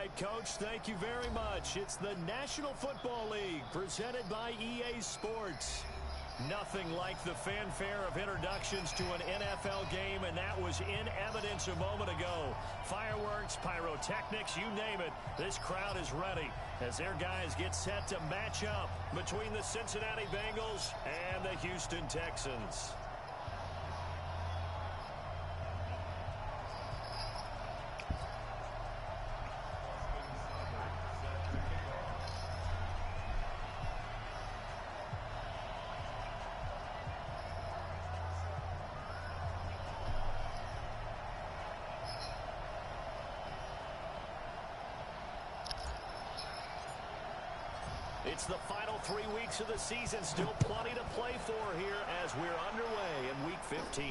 right, Coach, thank you very much. It's the National Football League presented by EA Sports. Nothing like the fanfare of introductions to an NFL game, and that was in evidence a moment ago. Fireworks, pyrotechnics, you name it. This crowd is ready as their guys get set to match up between the Cincinnati Bengals and the Houston Texans. It's the final 3 weeks of the season. Still plenty to play for here as we're underway in Week 15.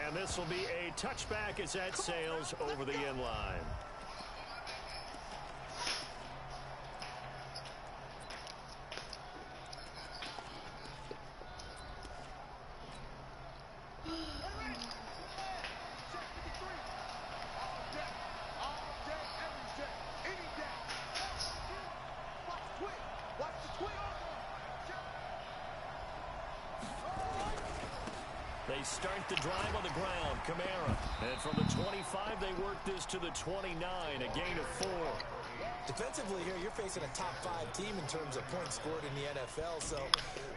And this will be a touchback as that sails over the end line. They start the drive on the ground. Kamara. And from the 25, they work this to the 29, a gain of 4. Defensively here, you're facing a top-5 team in terms of points scored in the NFL. So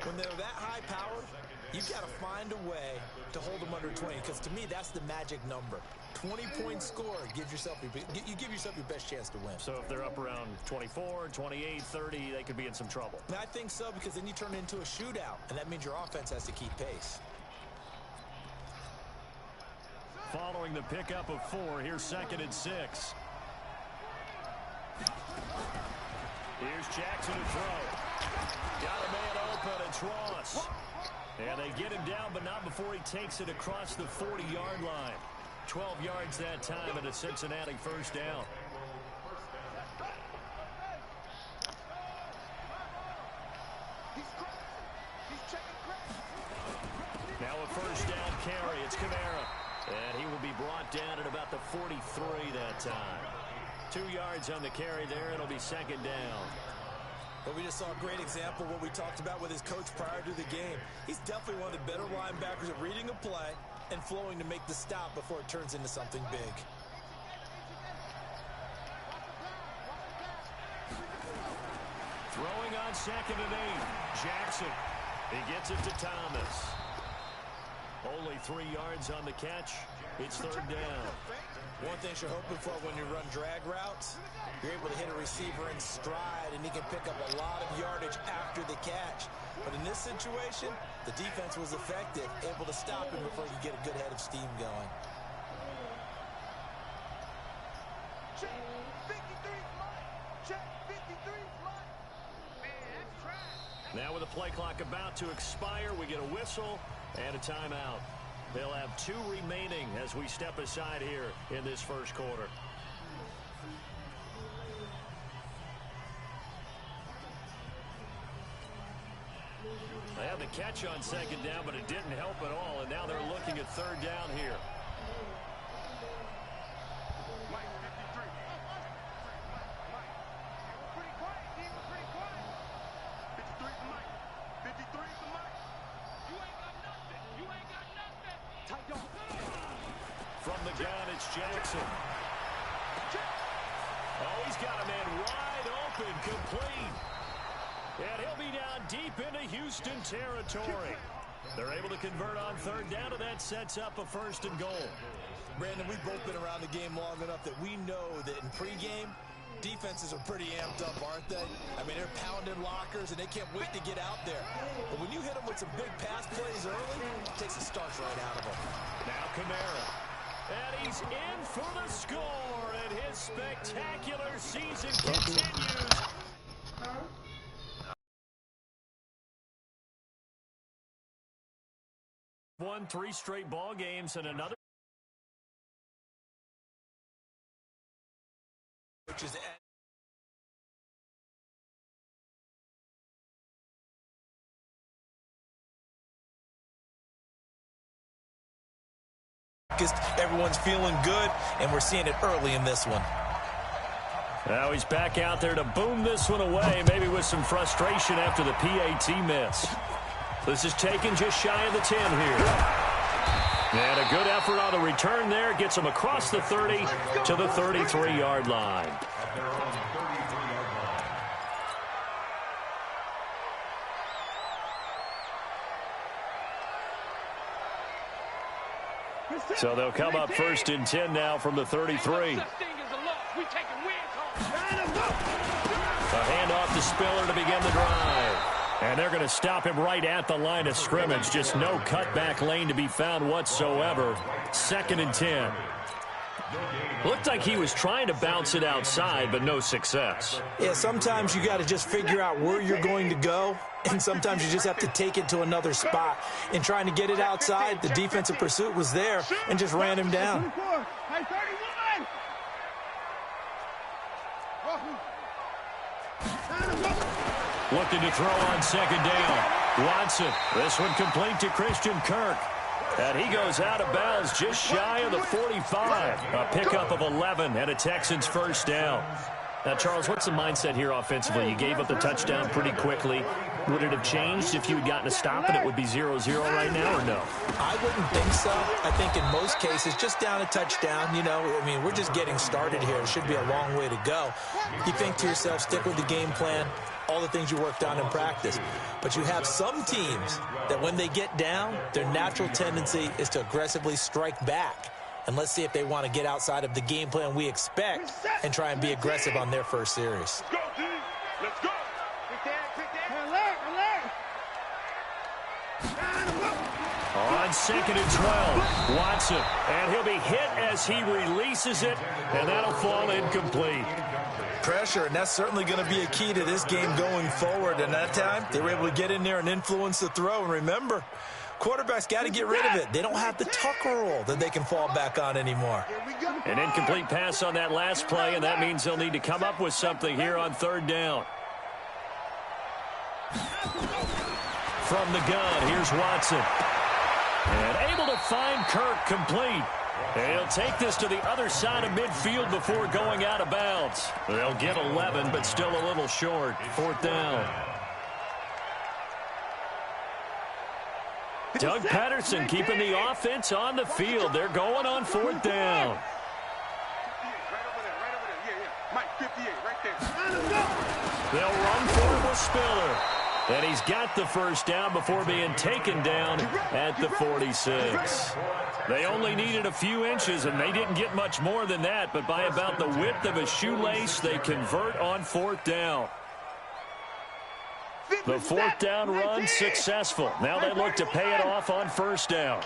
when they're that high-powered, you've got to find a way to hold them under 20. Because to me, that's the magic number. 20-point score gives yourself you give yourself your best chance to win. So if they're up around 24, 28, 30, they could be in some trouble. And I think so, because then you turn it into a shootout, and that means your offense has to keep pace. Following the pickup of 4, here's 2nd and 6. Here's Jackson to throw. Got a man open. It's Ross. And they get him down, but not before he takes it across the 40-yard line. 12 yards that time and a Cincinnati first down. Now a first down carry. It's Kamara. And he will be brought down at about the 43 that time. 2 yards on the carry there. It'll be 2nd down. But we just saw a great example of what we talked about with his coach prior to the game. He's definitely one of the better linebackers at reading a play and flowing to make the stop before it turns into something big. Throwing on 2nd and 8. Jackson. He gets it to Thomas. Only 3 yards on the catch. It's 3rd down. One thing you're hoping for when you run drag routes, you're able to hit a receiver in stride, and he can pick up a lot of yardage after the catch. But in this situation, the defense was effective, able to stop him before he could get a good head of steam going. Check 53's mine. Check 53's mine. Man, that's trash. Now with the play clock about to expire, we get a whistle and a timeout. They'll have 2 remaining as we step aside here in this first quarter. They had the catch on 2nd down, but it didn't help at all, and now they're looking at 3rd down here. From the gun, it's Jackson. Oh, he's got a man wide open, complete. And he'll be down deep into Houston territory. They're able to convert on 3rd down, and that sets up a 1st and goal. Brandon, we've both been around the game long enough that we know that in pregame, defenses are pretty amped up, aren't they? I mean, they're pounding lockers, and they can't wait to get out there. But when you hit them with some big pass plays early, it takes the starch right out of them. Now Kamara. And he's in for the score, and his spectacular season continues. Won 3 straight ball games and another. Which is everyone's feeling good, and we're seeing it early in this one. Now he's back out there to boom this one away, maybe with some frustration after the PAT miss. This is taken just shy of the 10 here. And a good effort on the return there. Gets him across the 30 to the 33-yard line. So they'll come up 1st and 10 now from the 33. A handoff to Spiller to begin the drive. And they're going to stop him right at the line of scrimmage. Just no cutback lane to be found whatsoever. 2nd and 10. Looked like he was trying to bounce it outside, but no success. Yeah, sometimes you got to just figure out where you're going to go, and sometimes you just have to take it to another spot. In trying to get it outside, the defensive pursuit was there and just ran him down. Looking to throw on 2nd down. Watson, this one complete to Christian Kirk. And he goes out of bounds just shy of the 45. A pickup of 11 and a Texans 1st down. Now, Charles, what's the mindset here offensively? You gave up the touchdown pretty quickly. Would it have changed if you had gotten a stop and it would be 0-0 right now, or no? I wouldn't think so. I think in most cases, just down a touchdown, you know, I mean, we're just getting started here. It should be a long way to go. You think to yourself, stick with the game plan, all the things you worked on in practice. But you have some teams that when they get down, their natural tendency is to aggressively strike back. And let's see if they want to get outside of the game plan we expect and try and be aggressive on their first series. Let's go, team. Let's go. On 2nd and 12, Watson. And he'll be hit as he releases it, and that'll fall incomplete. Pressure, and that's certainly going to be a key to this game going forward. And that time, they were able to get in there and influence the throw. And remember, quarterbacks got to get rid of it. They don't have the tuck roll that they can fall back on anymore. An incomplete pass on that last play, and that means they'll need to come up with something here on 3rd down. From the gun, here's Watson. And able to find Kirk complete. And he'll take this to the other side of midfield before going out of bounds. They'll get 11, but still a little short. 4th down. Doug Patterson keeping the offense on the field. They're going on 4th down. They'll run for it with Spiller. And he's got the 1st down before being taken down at the 46. They only needed a few inches, and they didn't get much more than that. But by about the width of a shoelace, they convert on 4th down. The 4th down run successful. Now they look to pay it off on 1st down.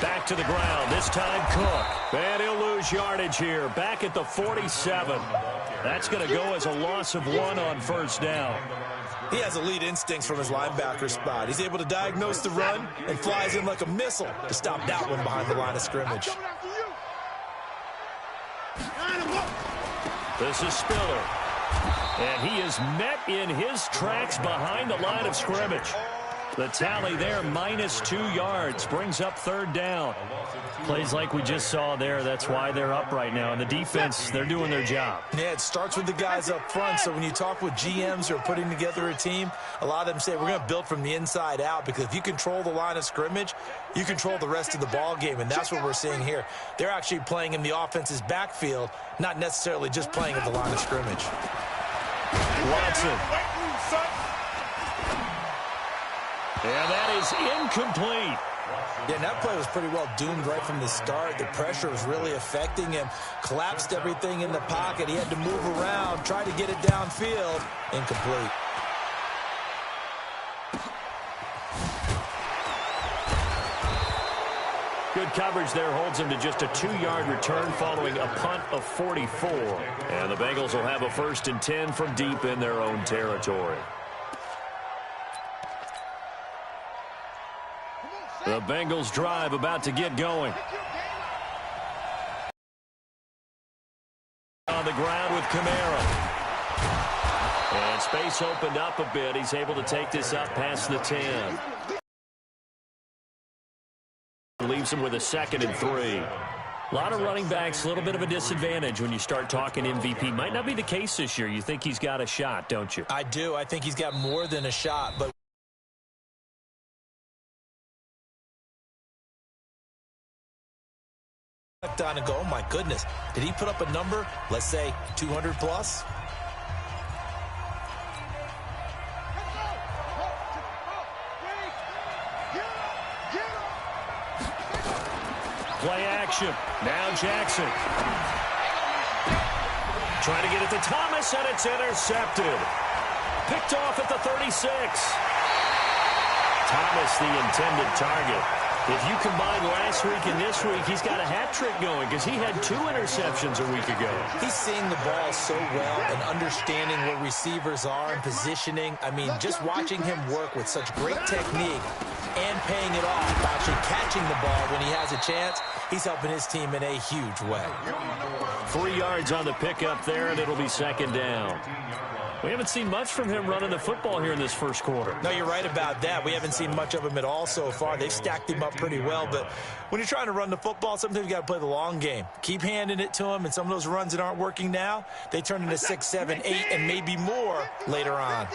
Back to the ground, this time Cook. And he'll lose yardage here, back at the 47. That's going to go as a loss of 1 on 1st down. He has elite instincts from his linebacker spot. He's able to diagnose the run and flies in like a missile to stop that one behind the line of scrimmage. This is Spiller. And he is met in his tracks behind the line of scrimmage. The tally there, -2 yards, brings up 3rd down. Plays like we just saw there, that's why they're up right now. And the defense, they're doing their job. Yeah, it starts with the guys up front. So when you talk with GMs who are putting together a team, a lot of them say we're going to build from the inside out, because if you control the line of scrimmage, you control the rest of the ball game, and that's what we're seeing here. They're actually playing in the offense's backfield, not necessarily just playing at the line of scrimmage. Watson. And that is incomplete. Yeah, and that play was pretty well doomed right from the start. The pressure was really affecting him. Collapsed everything in the pocket. He had to move around, try to get it downfield. Incomplete. Good coverage there holds him to just a 2-yard return following a punt of 44. And the Bengals will have a 1st and 10 from deep in their own territory. The Bengals drive about to get going. On the ground with Kamara. And space opened up a bit. He's able to take this up past the 10. Leaves him with a 2nd and 3. A lot of running backs, a little bit of a disadvantage when you start talking MVP. Might not be the case this year. You think he's got a shot, don't you? I do. I think he's got more than a shot, but on and go, oh my goodness, did he put up a number, let's say 200 plus? Play action. Now Jackson. Trying to get it to Thomas, and it's intercepted. Picked off at the 36. Thomas, the intended target. If you combine last week and this week, he's got a hat trick going because he had 2 interceptions a week ago. He's seeing the ball so well and understanding where receivers are and positioning. I mean, just watching him work with such great technique and paying it off, actually catching the ball when he has a chance, he's helping his team in a huge way. 3 yards on the pickup there, and it'll be second down. We haven't seen much from him running the football here in this first quarter. No, you're right about that. We haven't seen much of him at all so far. They've stacked him up pretty well, but when you're trying to run the football, sometimes you got to play the long game. Keep handing it to him, and some of those runs that aren't working now, they turn into 6, 7, 8, and maybe more later on.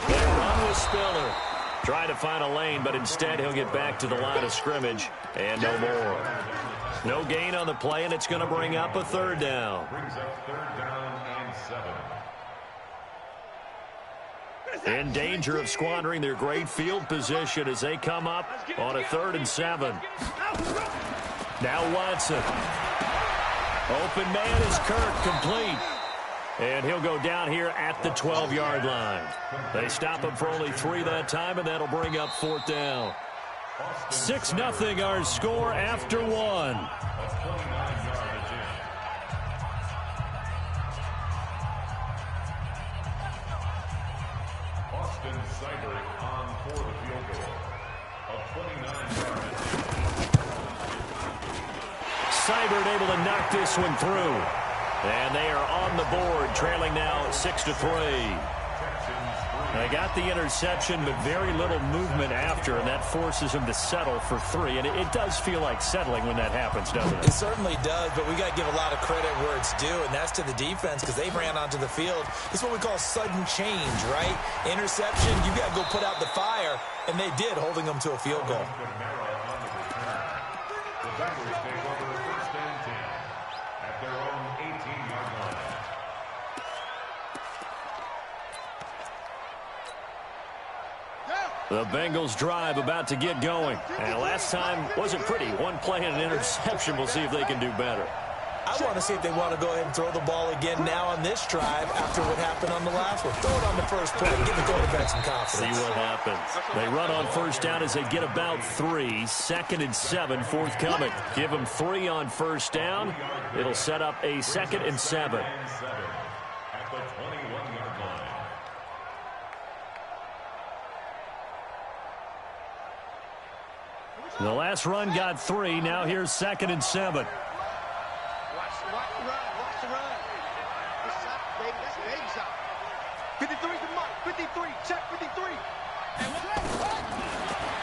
They run with Spiller. Trying to find a lane, but instead he'll get back to the line of scrimmage, and no more. No gain on the play, and it's going to bring up a third down. Brings up third down and 7. In danger of squandering their great field position as they come up on a 3rd and 7. Now Watson. Open man is Kirk, complete. And he'll go down here at the 12-yard line. They stop him for only 3 that time, and that'll bring up 4th down. 6-0 our score after 1. Austin Seibert on for the field goal. A 29-yard. Seibert able to knock this one through. And they are on the board, trailing now 6-3. They got the interception, but very little movement after, and that forces them to settle for 3. And it does feel like settling when that happens, doesn't it? It certainly does, but we got to give a lot of credit where it's due, and that's to the defense because they ran onto the field. It's what we call sudden change, right? Interception, you got to go put out the fire, and they did, holding them to a field goal. The Bengals take over 1st and 10 at their own 18-yard line. The Bengals drive about to get going. And last time wasn't pretty. One play and an interception. We'll see if they can do better. I want to see if they want to go ahead and throw the ball again now on this drive after what happened on the last one. Throw it on the first play. Give the quarterback some confidence. See what happens. They run on 1st down as they get about 3. 2nd and 7 forthcoming. Give them 3 on 1st down. It'll set up a 2nd and 7. At the 21-yard line. The last run got 3. Now here's 2nd and 7. Watch the run. Watch the run. This shot, baby. That's a baby shot. 53 to Mike. 53. Check 53.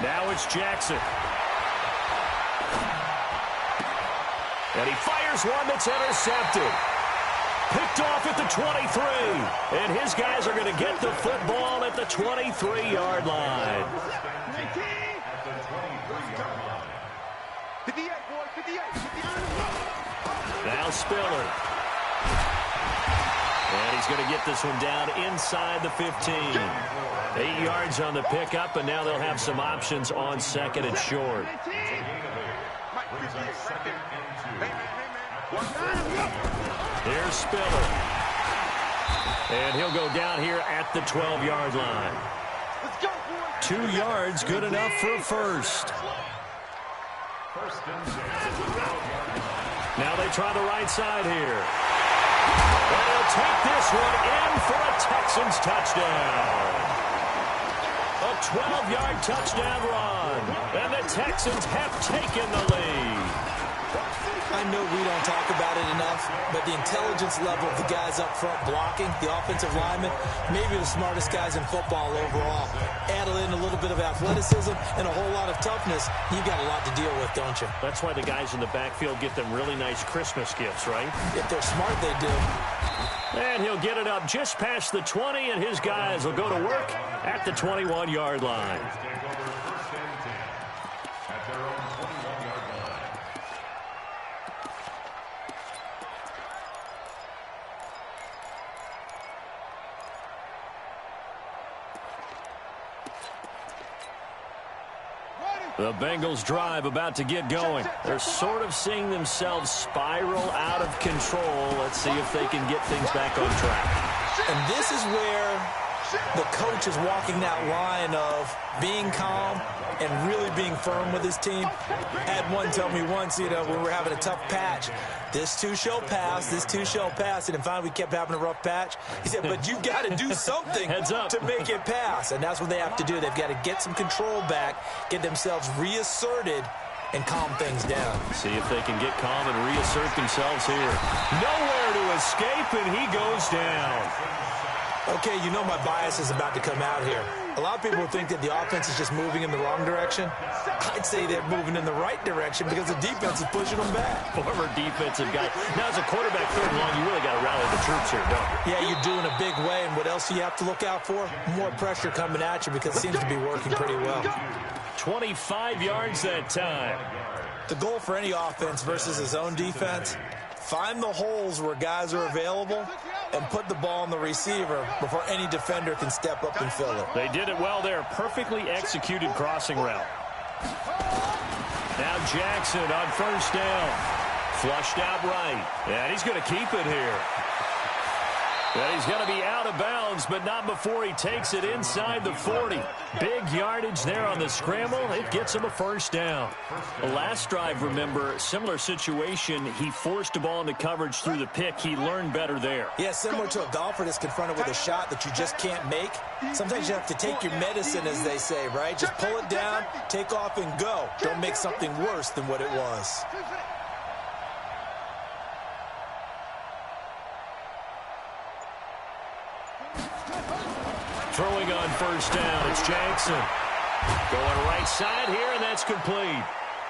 Now it's Jackson. And he fires one that's intercepted. Picked off at the 23. And his guys are going to get the football at the 23-yard line. 58, boy. 58. Now Spiller. And he's going to get this one down inside the 15. 8 yards on the pickup, and now they'll have some options on 2nd and short. Here's Spiller. And he'll go down here at the 12-yard line. 2 yards, good enough for a first. Now they try the right side here. And he'll take this one in for a Texans touchdown. A 12-yard touchdown run. And the Texans have taken the lead. I know we don't talk about it enough, but the intelligence level of the guys up front blocking, the offensive linemen, maybe the smartest guys in football overall. add in a little bit of athleticism and a whole lot of toughness, you got a lot to deal with, don't you? That's why the guys in the backfield get them really nice Christmas gifts, right? If they're smart, they do. And he'll get it up just past the 20, and his guys will go to work at the 21-yard line. Take over first and 10 at their own 21-yard line. The Bengals drive about to get going. They're sort of seeing themselves spiral out of control. Let's see if they can get things back on track. And this is where the coach is walking that line of being calm and really being firm with his team. Had one tell me once, when we were having a tough patch, this too shall pass, this too shall pass. And finally we kept having a rough patch. He said, but you've got to do something to make it pass. And that's what they have to do. They've got to get some control back, get themselves reasserted, and calm things down. See if they can get calm and reassert themselves here. Nowhere to escape, and he goes down. Okay, my bias is about to come out here. A lot of people think that the offense is just moving in the wrong direction. I'd say they're moving in the right direction because the defense is pushing them back. Former defensive guy. Now, as a quarterback third and long, you really got to rally the troops here, don't you? Yeah, you do in a big way. And what else do you have to look out for? More pressure coming at you because it seems to be working pretty well. 25 yards that time. The goal for any offense versus his own defense, find the holes where guys are available and put the ball on the receiver before any defender can step up and fill it. They did it well there. Perfectly executed crossing route. Now Jackson on first down. Flushed out right. And he's going to keep it here. And he's going to be out of bounds, but not before he takes it inside the 40. Big yardage there on the scramble. It gets him a first down. The last drive, remember, similar situation. He forced the ball into coverage through the pick. He learned better there. Yeah, similar to a golfer that's confronted with a shot that you just can't make. Sometimes you have to take your medicine, as they say, right? Just pull it down, take off, and go. Don't make something worse than what it was. Throwing on first down, it's Jackson. Going right side here, and that's complete.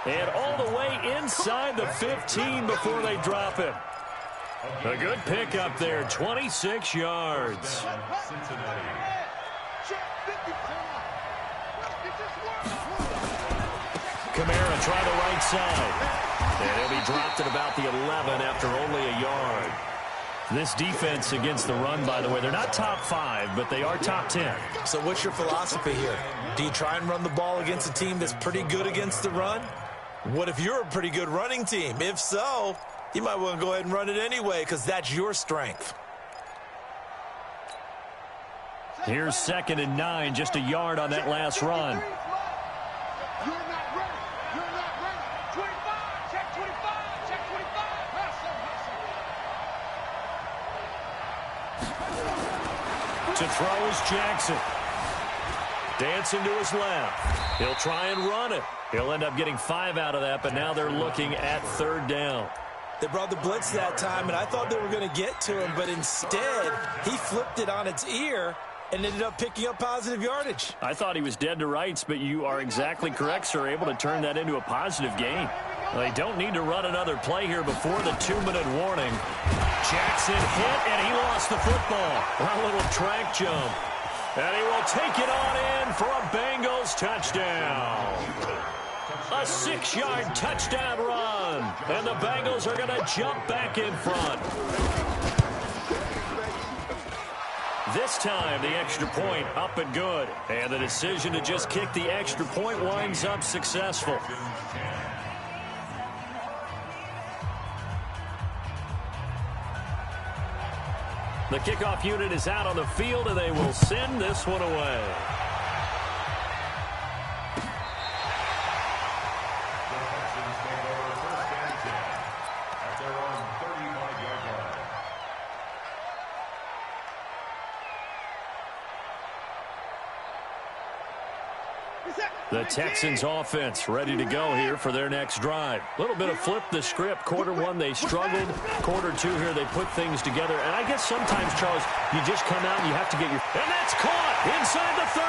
And all the way inside the 15 before they drop him. A good pickup there, 26 yards. Kamara try the right side. And he'll be dropped at about the 11 after only a yard. This defense against the run, by the way, they're not top 5, but they are top 10. So what's your philosophy here? Do you try and run the ball against a team that's pretty good against the run? What if you're a pretty good running team? If so, you might want to go ahead and run it anyway because that's your strength. Here's 2nd and 9, just a yard on that last run. To throw is Jackson. Dancing to his left. He'll try and run it. He'll end up getting 5 out of that, but now they're looking at 3rd down. They brought the blitz that time, and I thought they were going to get to him, but instead, he flipped it on its ear and ended up picking up positive yardage. I thought he was dead to rights, but you are exactly correct, sir, able to turn that into a positive gain. They don't need to run another play here before the 2-minute warning. Jackson hit, and he lost the football. A little track jump. And he will take it on in for a Bengals touchdown. A 6-yard touchdown run. And the Bengals are going to jump back in front. This time, the extra point up and good. And the decision to just kick the extra point winds up successful. The kickoff unit is out on the field, and they will send this one away. The Texans take over first and 10 at their own 35-yard line. The Texans offense ready to go here for their next drive. A little bit of flip the script. Quarter 1, they struggled. Quarter 2 here, they put things together. And I guess sometimes, Charles, you just come out and you have to get your... And that's caught inside the 30.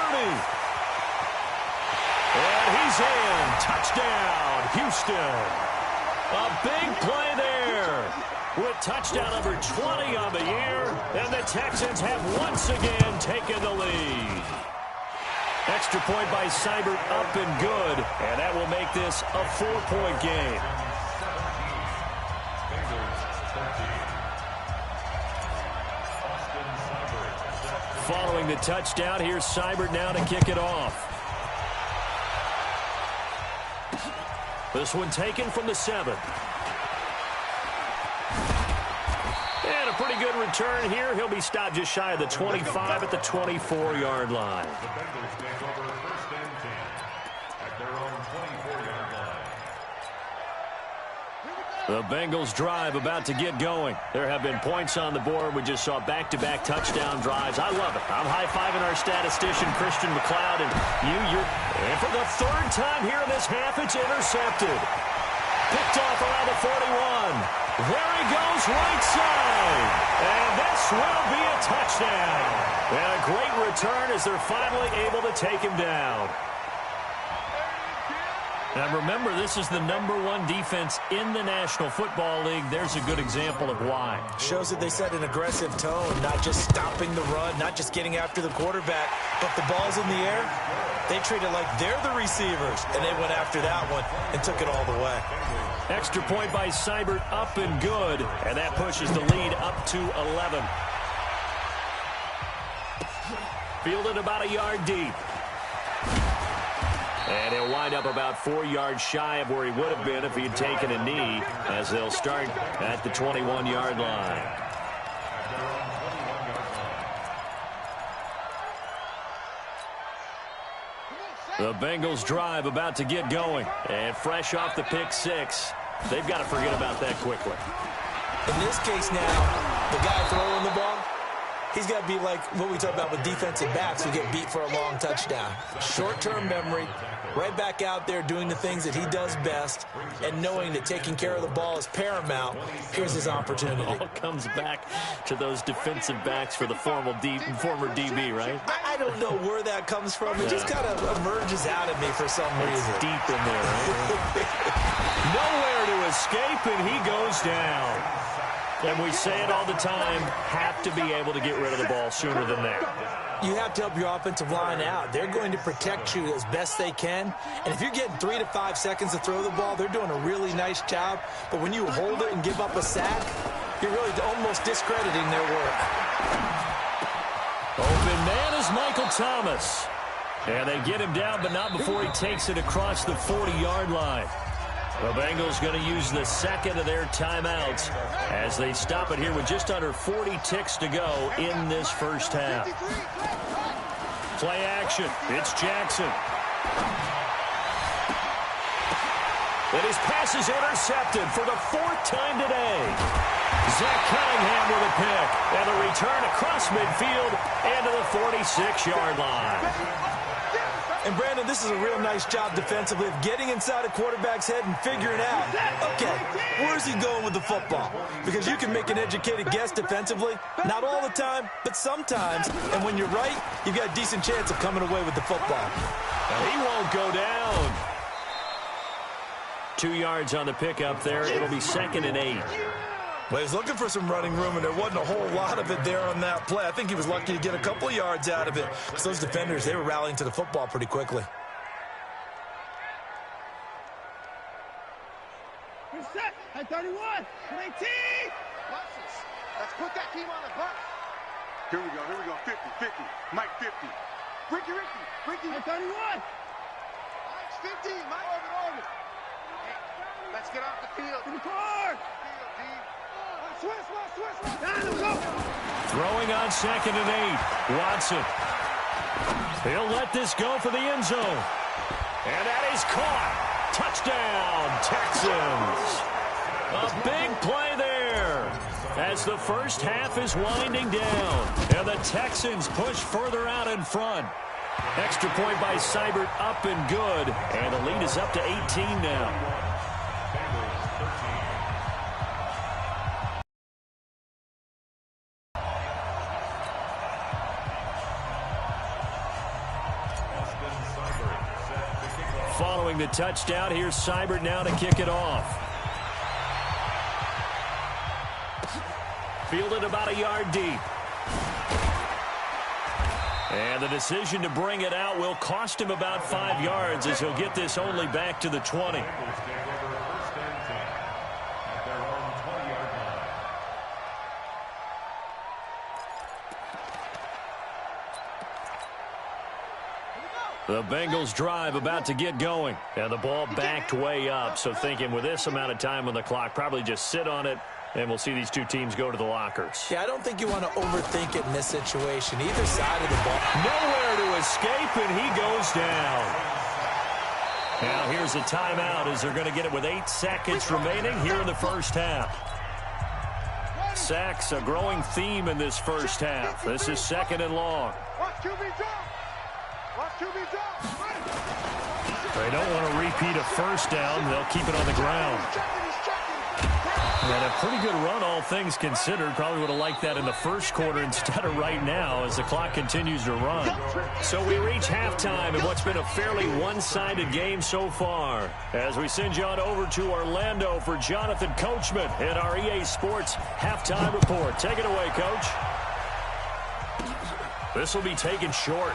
he's in. Touchdown, Houston. A big play there with touchdown number 20 on the year, and the Texans have once again taken the lead. Extra point by Seibert up and good, and that will make this a 4-point game. Following the touchdown, here's Seibert now to kick it off. This one taken from the 7. And a pretty good return here. He'll be stopped just shy of the 25 at the 24-yard line. The Bengals take over 1st and 10 at their own 24-yard line. The Bengals drive about to get going. There have been points on the board. We just saw back-to-back touchdown drives. I love it. I'm high-fiving our statistician, Christian McLeod, and and for the 3rd time here in this half, it's intercepted. Picked off around the 41. There he goes, right side. And this will be a touchdown. And a great return as they're finally able to take him down. And remember, this is the #1 defense in the National Football League. There's a good example of why. Shows that they set an aggressive tone, not just stopping the run, not just getting after the quarterback, but the ball's in the air. They treat it like they're the receivers, and they went after that one and took it all the way. Extra point by Seibert up and good, and that pushes the lead up to 11. Fielded about a yard deep. And he'll wind up about 4 yards shy of where he would have been if he had taken a knee, as they'll start at the 21-yard line. The Bengals drive about to get going. And fresh off the pick 6, they've got to forget about that quickly. In this case now, the guy throwing the ball, he's got to be like what we talk about with defensive backs who get beat for a long touchdown. Short-term memory, right back out there doing the things that he does best, and knowing that taking care of the ball is paramount. Here's his opportunity. It all comes back to those defensive backs for the former DB, right? I don't know where that comes from. It just kind of emerges out of me for some reason. It's deep in there, right? Nowhere to escape, and he goes down. And we say it all the time, have to be able to get rid of the ball sooner than that. You have to help your offensive line out. They're going to protect you as best they can. And if you're getting 3 to 5 seconds to throw the ball, they're doing a really nice job. But when you hold it and give up a sack, you're really almost discrediting their work. Open man is Michael Thomas. And they get him down, but not before he takes it across the 40-yard line. The Bengals going to use the second of their timeouts as they stop it here with just under 40 ticks to go in this first half. Play action. It's Jackson. And his pass is intercepted for the 4th time today. Zach Cunningham with a pick. And a return across midfield and to the 46-yard line. And, Brandon, this is a real nice job defensively of getting inside a quarterback's head and figuring out, okay, where's he going with the football? Because you can make an educated guess defensively. Not all the time, but sometimes. And when you're right, you've got a decent chance of coming away with the football. He won't go down. 2 yards on the pickup there. It'll be 2nd and 8. Well, he's looking for some running room, and there wasn't a whole lot of it there on that play. I think he was lucky to get a couple of yards out of it. Because those defenders, they were rallying to the football pretty quickly. We're set at 31, 18. Let's put that team on the bus. Here we go. 50, Mike 50. Ricky. At 31. Mike's 50, Mike over. Hey, let's get off the field. In the car. Swiss. Throwing on 2nd and 8. Watson. He'll let this go for the end zone. And that is caught. Touchdown, Texans. A big play there as the first half is winding down. And the Texans push further out in front. Extra point by Seibert up and good. And the lead is up to 18 now. following the touchdown. Here's Seibert now to kick it off. Fielded about a yard deep. And the decision to bring it out will cost him about 5 yards as he'll get this only back to the 20. The Bengals drive about to get going. And the ball backed way up. So thinking with this amount of time on the clock, probably just sit on it, and we'll see these two teams go to the lockers. Yeah, I don't think you want to overthink it in this situation. Either side of the ball. Nowhere to escape, and he goes down. Now here's a timeout as they're going to get it with 8 seconds remaining here in the first half. Sacks, a growing theme in this first half. This is 2nd and long. They don't want to repeat a first down. They'll keep it on the ground. And a pretty good run, all things considered. Probably would have liked that in the first quarter instead of right now as the clock continues to run. So we reach halftime in what's been a fairly one-sided game so far. As we send you on over to Orlando for Jonathan Coachman in our EA Sports halftime report. Take it away, Coach. This will be taken short.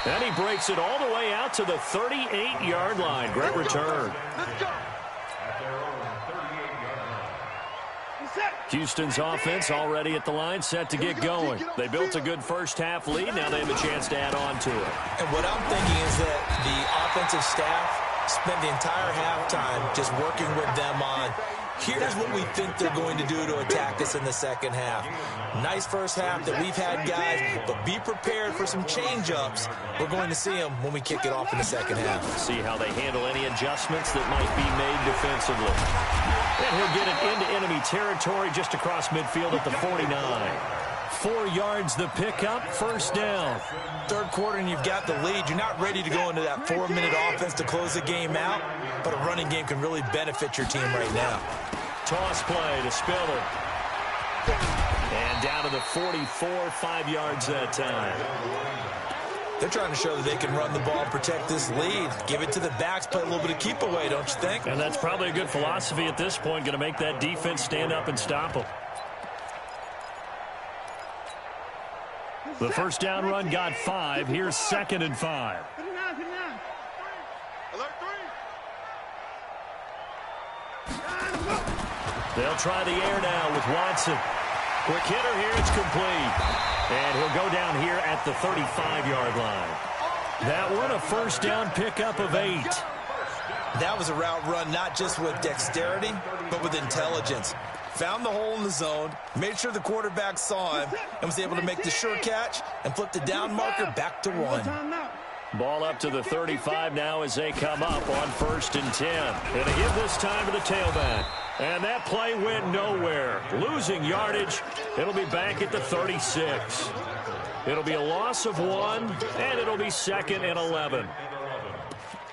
And he breaks it all the way out to the 38-yard line. Great return. Houston's offense already at the line, set to get going. They built a good first-half lead. Now they have a chance to add on to it. And what I'm thinking is that the offensive staff spent the entire halftime just working with them on, here's what we think they're going to do to attack us in the second half. Nice first half that we've had, guys, but be prepared for some change-ups. We're going to see them when we kick it off in the second half. See how they handle any adjustments that might be made defensively. And he'll get it into enemy territory just across midfield at the 49. 4 yards the pickup, first down. Third quarter and you've got the lead. You're not ready to go into that 4-minute offense to close the game out, but a running game can really benefit your team right now. Toss play to Spiller. And down to the 44, 5 yards that time. They're trying to show that they can run the ball and protect this lead. Give it to the backs, play a little bit of keep away, don't you think? And that's probably a good philosophy at this point, going to make that defense stand up and stop them. The first down run got 5. Here's 2nd and 5. They'll try the air now with Watson. Quick hitter here, it's complete. And he'll go down here at the 35-yard line. That one, a first down pickup of 8. That was a route run not just with dexterity, but with intelligence. Found the hole in the zone, made sure the quarterback saw him, and was able to make the sure catch and flip the down marker back to 1. Ball up to the 35 now as they come up on 1st and 10. And they give this time to the tailback. And that play went nowhere. Losing yardage. It'll be back at the 36. It'll be a loss of 1, and it'll be 2nd and 11.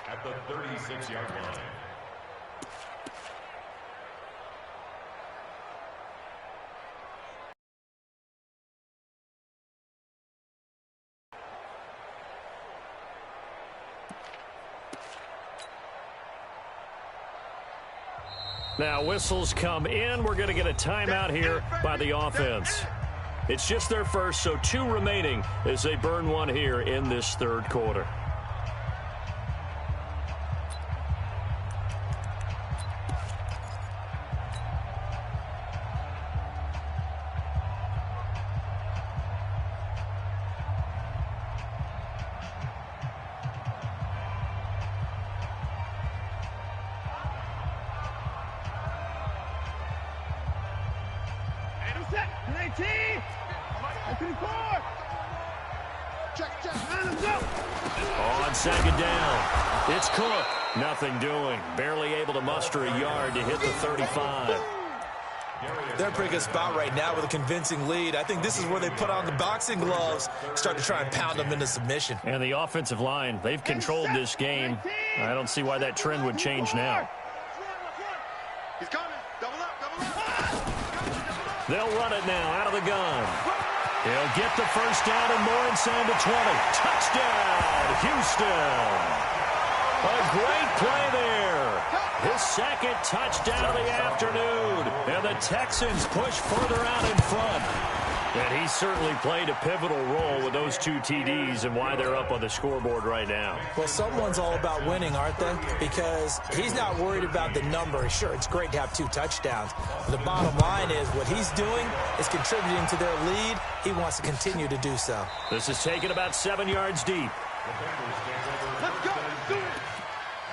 At the 36-yard line. Now whistles come in. We're going to get a timeout here by the offense. It's just their first, so 2 remaining as they burn 1 here in this third quarter. On 2nd down, it's Cook. Nothing doing. Barely able to muster a yard to hit the 35. They're in a pretty good spot right now with a convincing lead. I think this is where they put on the boxing gloves, start to try and pound them into submission. And the offensive line, they've controlled this game. I don't see why that trend would change now. He's coming. Double up, double up. They'll run it now out of the gun. He'll get the first down and more inside the 20. Touchdown, Houston. A great play there. His second touchdown of the afternoon. And the Texans push further out in front. And he certainly played a pivotal role with those 2 TDs and why they're up on the scoreboard right now. Well, someone's all about winning, aren't they? Because he's not worried about the number. Sure, it's great to have 2 touchdowns. But the bottom line is what he's doing is contributing to their lead. He wants to continue to do so. This is taken about 7 yards deep. Let's go. Do it.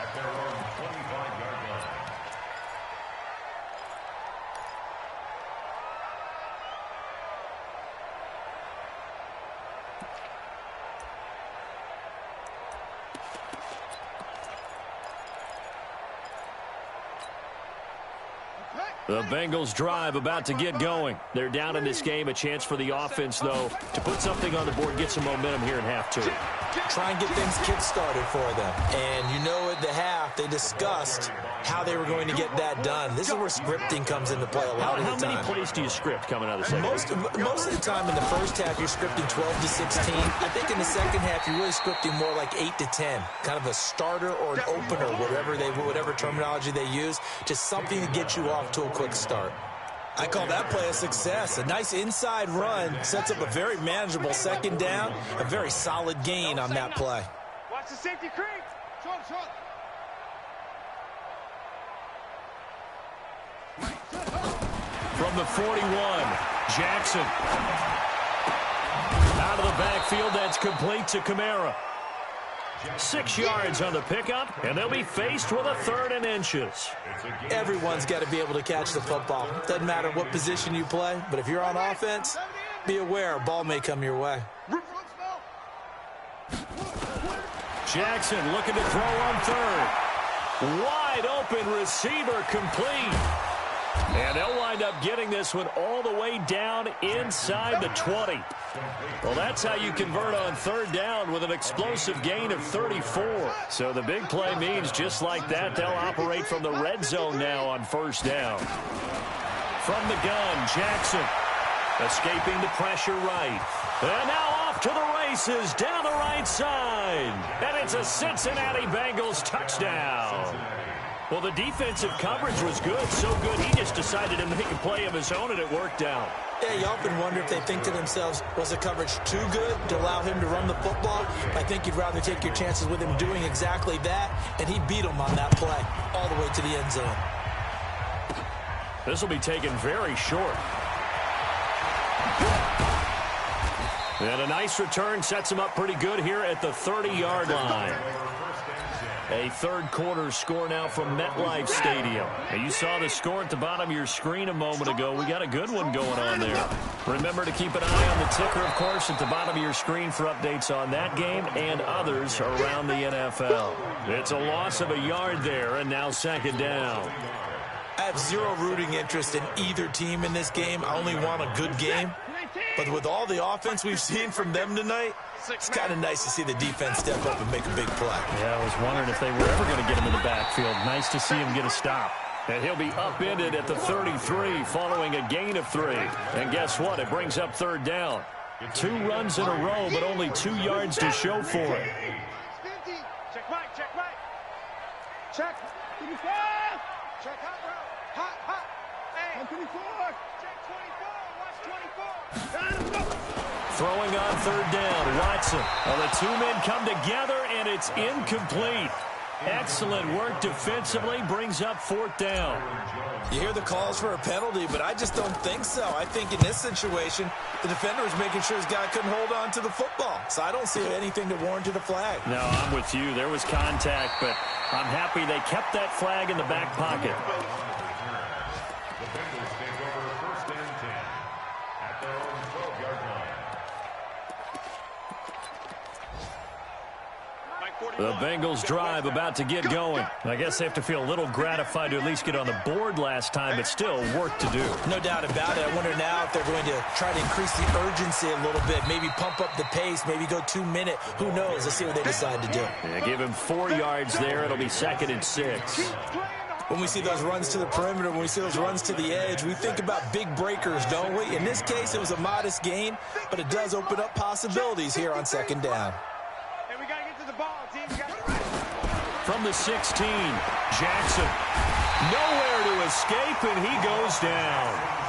At their own 25-yard line. The Bengals drive about to get going. They're down in this game. A chance for the offense, though, to put something on the board, get some momentum here in half 2. Try and get things kick-started for them. And you know at the half, they discussed how they were going to get that done. This is where scripting comes into play a lot of the time. How many plays do you script coming out of the second? Most of the time in the first half, you're scripting 12 to 16. I think in the second half, you're really scripting more like 8 to 10. Kind of a starter or an opener, whatever terminology they use. Just something to get you off to a quick start. I call that play a success. A nice inside run sets up a very manageable second down. A very solid gain on that play. Watch the safety creep. Short. From the 41, Jackson. Out of the backfield, that's complete to Kamara. 6 yards on the pickup, and they'll be faced with a 3rd and inches. Everyone's got to be able to catch the football. Doesn't matter what position you play, but if you're on offense, be aware a ball may come your way. Jackson looking to throw on 3rd. Wide open receiver complete. And they'll wind up getting this one all the way down inside the 20. Well, that's how you convert on 3rd down with an explosive gain of 34. So the big play means just like that, they'll operate from the red zone now on 1st down. From the gun, Jackson escaping the pressure right. And now off to the races down the right side. And it's a Cincinnati Bengals touchdown. Well, the defensive coverage was good, so good he just decided to make a play of his own, and it worked out. Yeah, you often wonder if they think to themselves, was the coverage too good to allow him to run the football? I think you'd rather take your chances with him doing exactly that, and he beat him on that play all the way to the end zone. This will be taken very short. And a nice return sets him up pretty good here at the 30-yard line. A 3rd quarter score now from MetLife Stadium. And you saw the score at the bottom of your screen a moment ago. We got a good one going on there. Remember to keep an eye on the ticker, of course, at the bottom of your screen for updates on that game and others around the NFL. It's a loss of a yard there, and now 2nd down. I have zero rooting interest in either team in this game. I only want a good game. But with all the offense we've seen from them tonight, it's kind of nice to see the defense step up and make a big play. Yeah, I was wondering if they were ever going to get him in the backfield. Nice to see him get a stop. And he'll be upended at the 33 following a gain of 3. And guess what? It brings up 3rd down. 2 runs in a row, but only 2 yards to show for it. Check right. Check. 25. Check hot, bro. Hot. Hey. 24. Check 24. Watch 24. Throwing on 3rd down, Watson. Well, the 2 men come together, and it's incomplete. Excellent work defensively, brings up 4th down. You hear the calls for a penalty, but I just don't think so. I think in this situation, the defender was making sure his guy couldn't hold on to the football. So I don't see anything to warrant a flag. No, I'm with you. There was contact, but I'm happy they kept that flag in the back pocket. The Bengals take over 1st and 10 at their own 12-yard line. The Bengals drive about to get going. I guess they have to feel a little gratified to at least get on the board last time, but still work to do. No doubt about it. I wonder now if they're going to try to increase the urgency a little bit, maybe pump up the pace, maybe go 2-minute. Who knows? Let's see what they decide to do. Yeah, give him 4 yards there. It'll be 2nd and 6. When we see those runs to the perimeter, when we see those runs to the edge, we think about big breakers, don't we? In this case, it was a modest gain, but it does open up possibilities here on second down. Hey, we got to get to the ball, team. From the 16, Jackson. Nowhere to escape, and he goes down.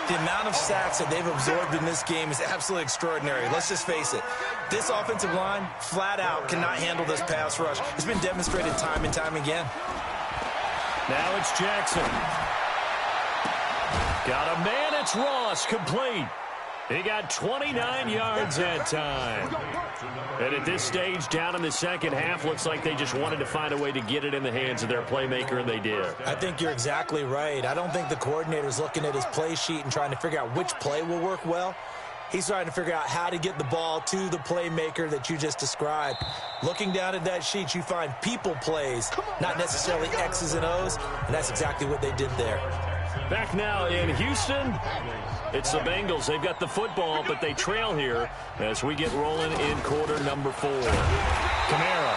The amount of sacks that they've absorbed in this game is absolutely extraordinary. Let's just face it. This offensive line, flat out, cannot handle this pass rush. It's been demonstrated time and time again. Now it's Jackson. Got a man, it's Ross, complete. He got 29 yards that time. And at this stage, down in the second half, looks like they just wanted to find a way to get it in the hands of their playmaker, and they did. I think you're exactly right. I don't think the coordinator's looking at his play sheet and trying to figure out which play will work well. He's trying to figure out how to get the ball to the playmaker that you just described. Looking down at that sheet, you find people plays, not necessarily X's and O's, and that's exactly what they did there. Back now in Houston, it's the Bengals. They've got the football, but they trail here as we get rolling in quarter number 4. Kamara.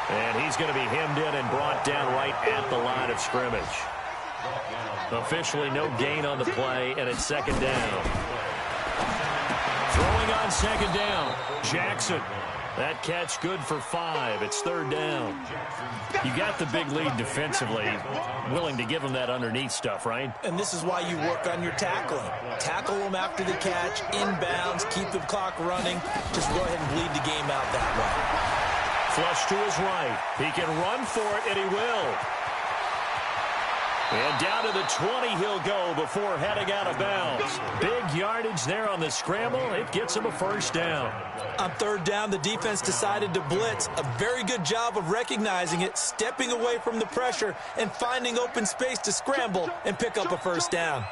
And he's going to be hemmed in and brought down right at the line of scrimmage. Officially no gain on the play, and it's second down. Throwing on second down, Jackson. That catch good for 5. It's third down. You got the big lead defensively, willing to give them that underneath stuff, right? And this is why you work on your tackling. Tackle them after the catch, inbounds, keep the clock running. Just go ahead and bleed the game out that way. Flush to his right. He can run for it, and he will. And down to the 20 he'll go before heading out of bounds. Big yardage there on the scramble. It gets him a first down. On third down, the defense decided to blitz. A very good job of recognizing it, stepping away from the pressure, and finding open space to scramble and pick up a first down.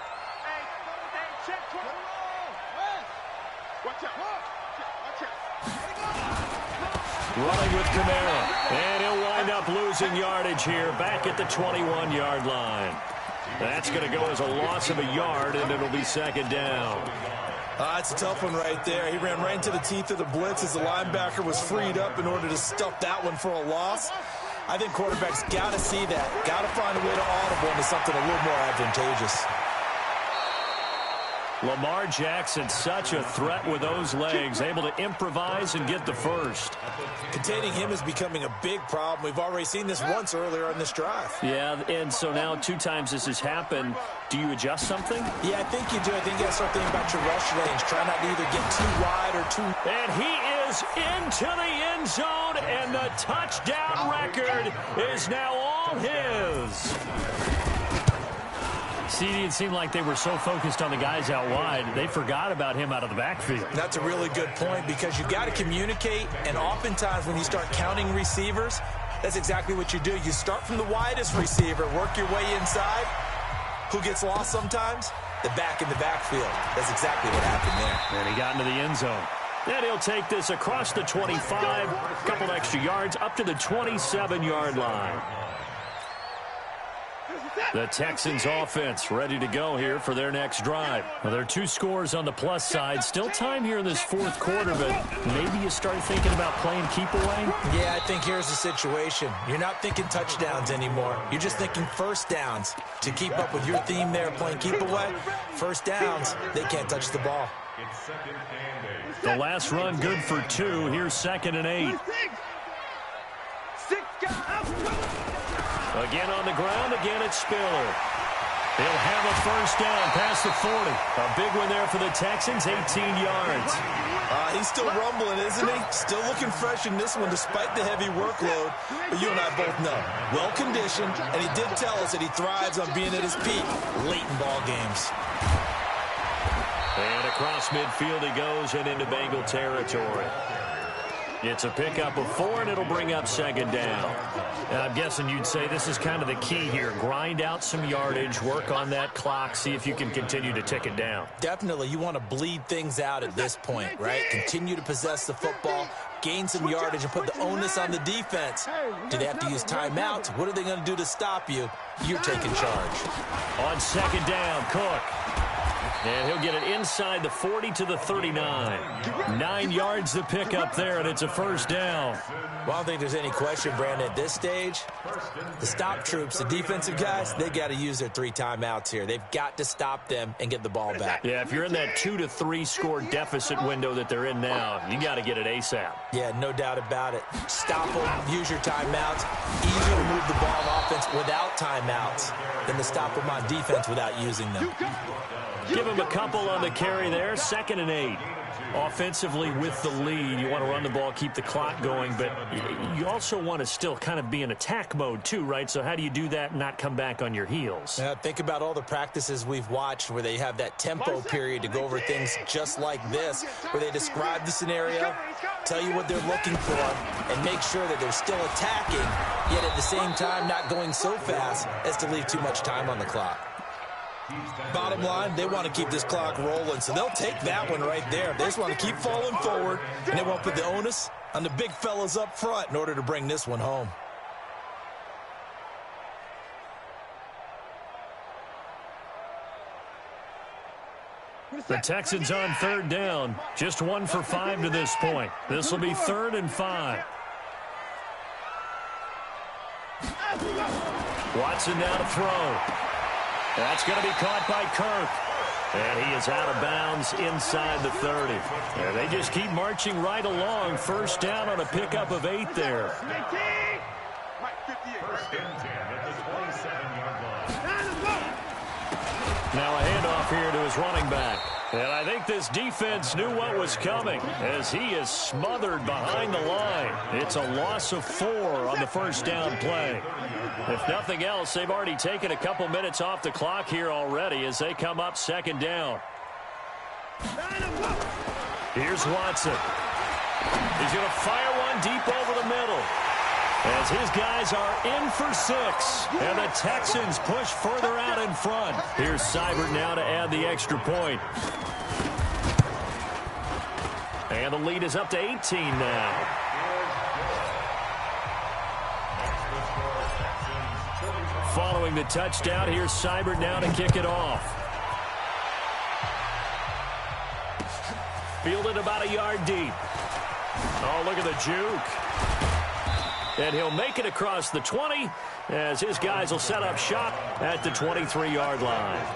Running with Kamara. And he'll wind up losing yardage here back at the 21-yard line. That's going to go as a loss of a yard, and it'll be second down. It's a tough one right there. He ran right into the teeth of the blitz as the linebacker was freed up in order to stuff that one for a loss. I think quarterbacks got to see that. Got to find a way to audible into something a little more advantageous. Lamar Jackson, such a threat with those legs, able to improvise and get the first. Containing him is becoming a big problem. We've already seen this once earlier on this drive. Yeah, and so now 2 times this has happened. Do you adjust something? Yeah, I think you do. I think you got to start thinking about your rush range. Try not to either get too wide or too... And he is into the end zone, and the touchdown record is now all his. CD, it seemed like they were so focused on the guys out wide, they forgot about him out of the backfield. That's a really good point, because you got to communicate, and oftentimes when you start counting receivers, that's exactly what you do. You start from the widest receiver, work your way inside. Who gets lost sometimes? The back in the backfield. That's exactly what happened there. And he got into the end zone. Then he'll take this across the 25, a couple extra yards, up to the 27-yard line. The Texans offense ready to go here for their next drive. Well, there are 2 scores on the plus side. Still time here in this fourth quarter, but maybe you start thinking about playing keep away? Yeah, I think here's the situation. You're not thinking touchdowns anymore. You're just thinking first downs. To keep up with your theme there, playing keep away, first downs, they can't touch the ball. The last run good for 2. Here's 2nd and 8. Again on the ground, again it's Spiller. He'll have a first down past the 40. A big one there for the Texans, 18 yards. He's still rumbling, isn't he? Still looking fresh in this one despite the heavy workload. But you and I both know, well-conditioned, and he did tell us that he thrives on being at his peak late in ball games. And across midfield he goes and into Bengal territory. It's a pickup of 4, and it'll bring up second down. And I'm guessing you'd say this is kind of the key here. Grind out some yardage, work on that clock, see if you can continue to tick it down. Definitely. You want to bleed things out at this point, right? Continue to possess the football, gain some yardage, and put the onus on the defense. Do they have to use timeouts? What are they going to do to stop you? You're taking charge. On second down, Cook. And he'll get it inside the 40 to the 39. 9 yards to pick up there, and it's a first down. Well, I don't think there's any question, Brandon, at this stage, the stop troops, the defensive guys, they got to use their 3 timeouts here. They've got to stop them and get the ball back. Yeah, if you're in that 2 to 3 score deficit window that they're in now, you got to get it ASAP. Yeah, no doubt about it. Stop them, use your timeouts. Easier to move the ball on offense without timeouts than to stop them on defense without using them. Give him a couple on the carry there. 2nd and 8. Offensively with the lead, you want to run the ball, keep the clock going, but you also want to still kind of be in attack mode too, right? So how do you do that and not come back on your heels? Think about all the practices we've watched where they have that tempo period to go over things just like this, where they describe the scenario, tell you what they're looking for, and make sure that they're still attacking, yet at the same time not going so fast as to leave too much time on the clock. Bottom line, they want to keep this clock rolling, so they'll take that one right there. They just want to keep falling forward, and they want to put the onus on the big fellas up front in order to bring this one home. The Texans on 3rd down, just 1 for 5 to this point. This will be 3rd and 5. Watson now to throw. That's going to be caught by Kirk. And he is out of bounds inside the 30. And they just keep marching right along. First down on a pickup of 8 there. First and 10 at the 27-yard line. Now a handoff here to his running back. And I think this defense knew what was coming as he is smothered behind the line. It's a loss of 4 on the first down play. If nothing else, they've already taken a couple minutes off the clock here already as they come up 2nd down. Here's Watson. He's going to fire one deep over the middle as his guys are in for 6. And the Texans push further out in front. Here's Seibert now to add the extra point. And the lead is up to 18 now. Following the touchdown, here's Seibert now to kick it off. Fielded about a yard deep. Oh, look at the juke. And he'll make it across the 20 as his guys will set up shop at the 23-yard line.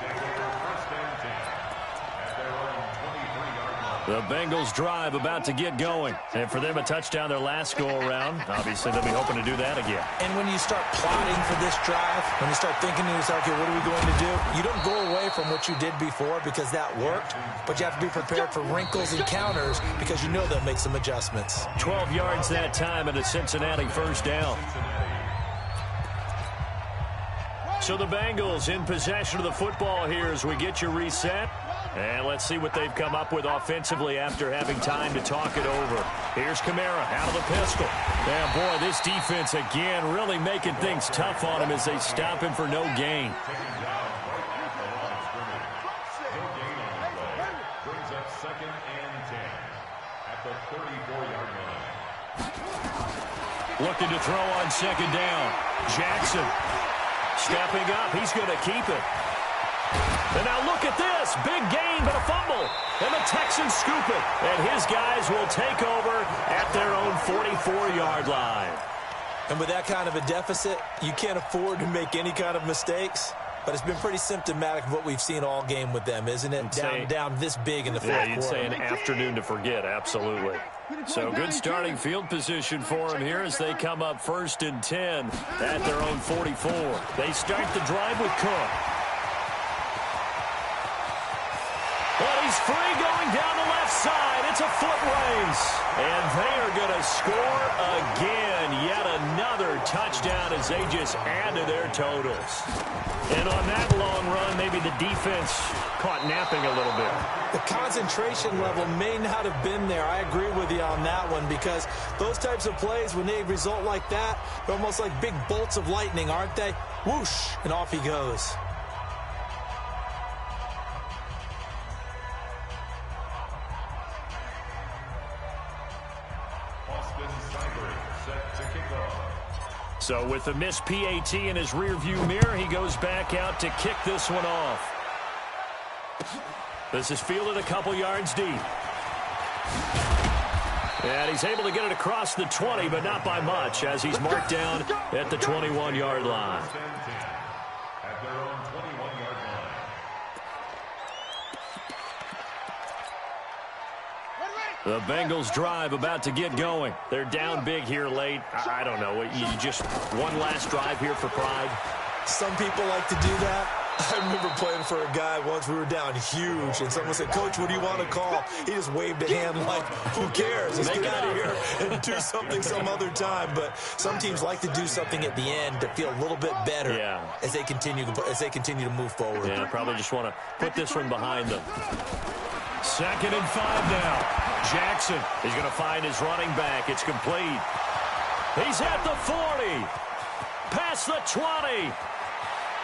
The Bengals drive about to get going. And for them, a touchdown their last go-around. Obviously, they'll be hoping to do that again. And when you start plotting for this drive, when you start thinking to yourself, okay, what are we going to do? You don't go away from what you did before because that worked, but you have to be prepared for wrinkles and counters because you know they'll make some adjustments. 12 yards that time and a Cincinnati first down. So the Bengals in possession of the football here as we get you reset. And let's see what they've come up with offensively after having time to talk it over. Here's Kamara out of the pistol. And boy, this defense again really making things tough on him as they stop him for no gain. Brings up 2nd and 10 at the 34-yard line. Looking to throw on 2nd down. Jackson stepping up. He's going to keep it. And now look at this. Big gain, but a fumble. And the Texans scoop it. And his guys will take over at their own 44-yard line. And with that kind of a deficit, you can't afford to make any kind of mistakes. But it's been pretty symptomatic of what we've seen all game with them, isn't it? Down this big in the fourth quarter. Yeah, you'd say an afternoon to forget, absolutely. So good starting field position for them here as they come up 1st and 10 at their own 44. They start the drive with Cook. Well, he's free going down the left side. It's a foot race. And they are going to score again. Yet another touchdown as they just add to their totals. And on that long run, maybe the defense caught napping a little bit. The concentration level may not have been there. I agree with you on that one because those types of plays, when they result like that, they're almost like big bolts of lightning, aren't they? Whoosh, and off he goes. So with the missed PAT in his rearview mirror, he goes back out to kick this one off. This is fielded a couple yards deep. And he's able to get it across the 20, but not by much, as he's marked down at the 21-yard line. At their own 21-yard line. The Bengals drive about to get going. They're down big here late. I don't know. You just one last drive here for pride? Some people like to do that. I remember playing for a guy once. We were down huge, and someone said, "Coach, what do you want to call?" He just waved a hand like, "Who cares? Let's get out of here and do something some other time." But some teams like to do something at the end to feel a little bit better as they continue to move forward. Yeah, probably just want to put this one behind them. 2nd and 5 now. Jackson is going to find his running back. It's complete. He's at the 40. Past the 20.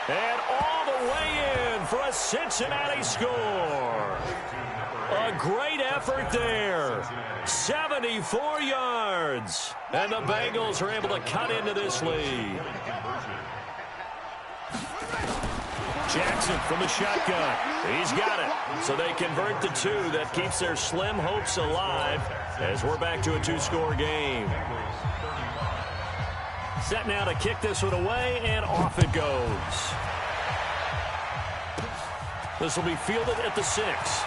And all the way in for a Cincinnati score. A great effort there. 74 yards. And the Bengals are able to cut into this lead. Jackson from the shotgun. He's got it. So they convert the 2. That keeps their slim hopes alive as we're back to a 2-score game. Set now to kick this one away, and off it goes. This will be fielded at the 6.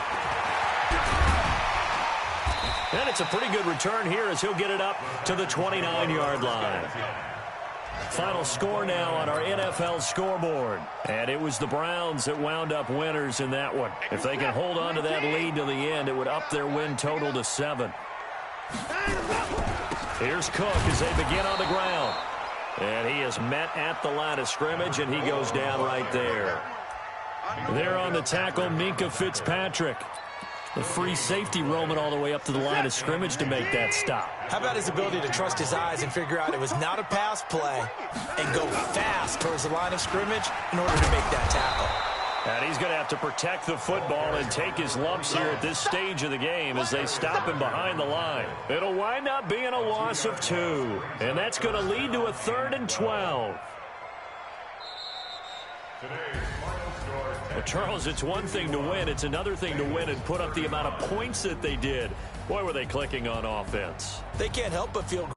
And it's a pretty good return here as he'll get it up to the 29-yard line. Final score now on our NFL scoreboard. And it was the Browns that wound up winners in that one. If they can hold on to that lead to the end, it would up their win total to 7. Here's Cook as they begin on the ground. And he is met at the line of scrimmage, and he goes down right there. There on the tackle, Minkah Fitzpatrick. The free safety roaming all the way up to the line of scrimmage to make that stop. How about his ability to trust his eyes and figure out it was not a pass play and go fast towards the line of scrimmage in order to make that tackle? And he's going to have to protect the football and take his lumps here at this stage of the game as they stop him behind the line. It'll wind up being a loss of 2. And that's going to lead to a 3rd and 12. Well, Charles, it's one thing to win. It's another thing to win and put up the amount of points that they did. Boy, were they clicking on offense. They can't help but feel